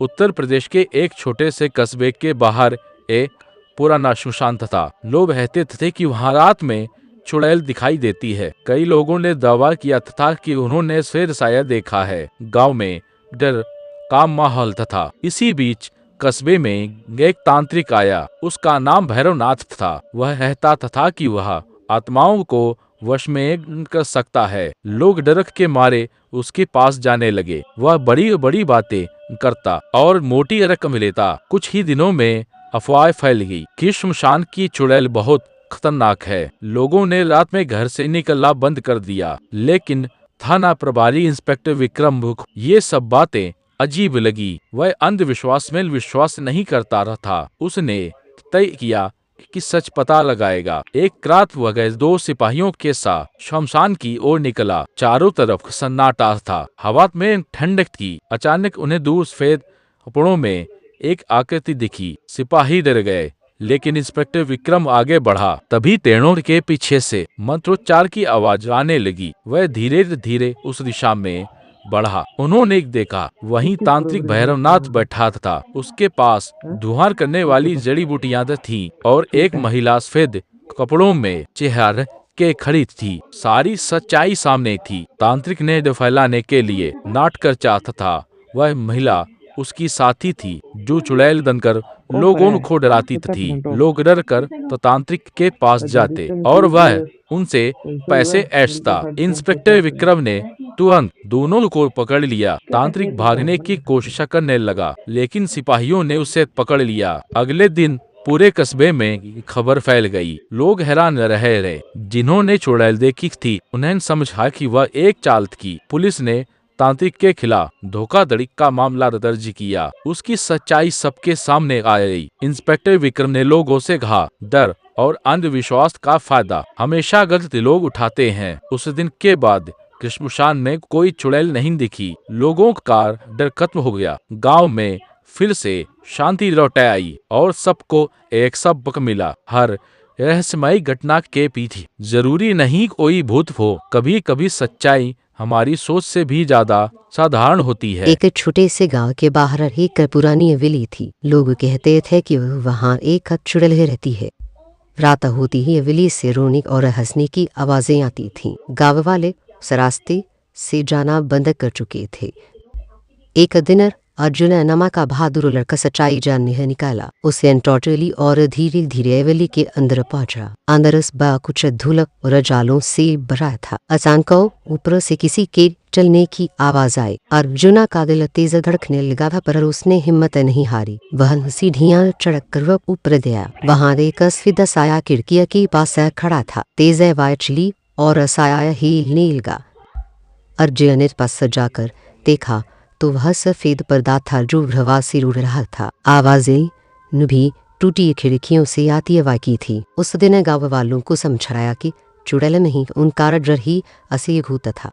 उत्तर प्रदेश के एक छोटे से कस्बे के बाहर एक पुराना श्मशान था। लोग कहते थे कि वहां रात में चुड़ैल दिखाई देती है। कई लोगों ने दावा किया था कि उन्होंने शेर शायद देखा है। गांव में डर का माहौल था। इसी बीच कस्बे में एक तांत्रिक आया। उसका नाम भैरवनाथ था। वह कहता था कि वह आत्माओं को वश में कर सकता है। लोग डर के मारे उसके पास जाने लगे। वह बड़ी बड़ी बातें करता और मोटी रकम लेता। कुछ ही दिनों में अफवाह फैल गई कि श्मशान की चुड़ैल बहुत खतरनाक है। लोगों ने रात में घर से निकलना बंद कर दिया। लेकिन थाना प्रभारी इंस्पेक्टर विक्रम को ये सब बातें अजीब लगी। वह अंधविश्वास में विश्वास नहीं करता था। उसने तय किया कि सच पता लगाएगा। एक रात वह दो सिपाहियों के साथ शमशान की ओर निकला। चारों तरफ सन्नाटा था। हवा में ठंडक थी। अचानक उन्हें दूर सफेद कपड़ों में एक आकृति दिखी। सिपाही डर गए, लेकिन इंस्पेक्टर विक्रम आगे बढ़ा। तभी पेड़ों के पीछे से मंत्रोच्चार की आवाज आने लगी। वह धीरे धीरे उस दिशा में बढ़ा। उन्होंने देखा वहीं तांत्रिक भैरवनाथ बैठा था। उसके पास धुआं करने वाली जड़ी बूटियां थीं और एक महिला सफेद कपड़ों में चेहरा के खड़ी थी। सारी सच्चाई सामने थी। तांत्रिक ने फैलाने के लिए नाटक चाहता था। वह महिला उसकी साथी थी जो चुड़ैल बनकर लोगों को डराती थी। लोग डर कर तो तांत्रिक के पास जाते और वह उनसे पैसे ऐंठता। इंस्पेक्टर विक्रम ने तुरंत दोनों को पकड़ लिया। तांत्रिक भागने की कोशिश करने लगा, लेकिन सिपाहियों ने उसे पकड़ लिया। अगले दिन पूरे कस्बे में खबर फैल गई। लोग हैरान रहे। जिन्होंने चुड़ैल देखी थी उन्हें समझा कि वह एक चाल थी। पुलिस ने तांत्रिक के खिलाफ धोखाधड़ी का मामला दर्ज किया। उसकी सच्चाई सबके सामने आई। इंस्पेक्टर विक्रम ने लोगों से कहा, डर और अंधविश्वास का फायदा हमेशा गलत लोग उठाते हैं। उस दिन के बाद श्मशान में कोई चुड़ैल नहीं दिखी। लोगों का डर खत्म हो गया। गांव में फिर से शांति लौट आई और सबको एक सबक मिला। हर रहस्यमयी घटना के पीछे जरूरी नहीं कोई भूत हो। कभी कभी सच्चाई हमारी सोच से भी ज्यादा साधारण होती है। एक छोटे से गांव के बाहर एक पुरानी हवेली थी। लोग कहते थे कि वहां एक चुड़ैल रहती है। रात होती ही हवेली से रोने और हंसने की आवाजें आती थीं। गांव वाले रास्ते से जाना बंद कर चुके थे। एक दिन अर्जुन नमा का बहादुर लड़का सच्चाई जानने निकाला। उसे टोटली और धीरे धीरे हवेली के अंदर पहुंचा। अंदर कुछ धूल और जालों से भरा था। अचानक ऊपर से किसी के चलने की आवाज आई। अर्जुना का दिल तेज धड़कने लगा था, पर उसने हिम्मत नहीं हारी। वह सीढ़ियां चढ़ कर ऊपर गया। वहां एक सीधा साया खिड़की के पास खड़ा था। तेज हवा चली और साया हिलने लगा। अर्जुन ने पास जाकर देखा तो वह सफेद पर्दा था जो हवा से उड़ रहा था। आवाजें भी टूटी खिड़कियों से आती हवा की थी। उस दिन गांव वालों को समझाया कि चुड़ैल नहीं, उनका डर ही असली भूत था।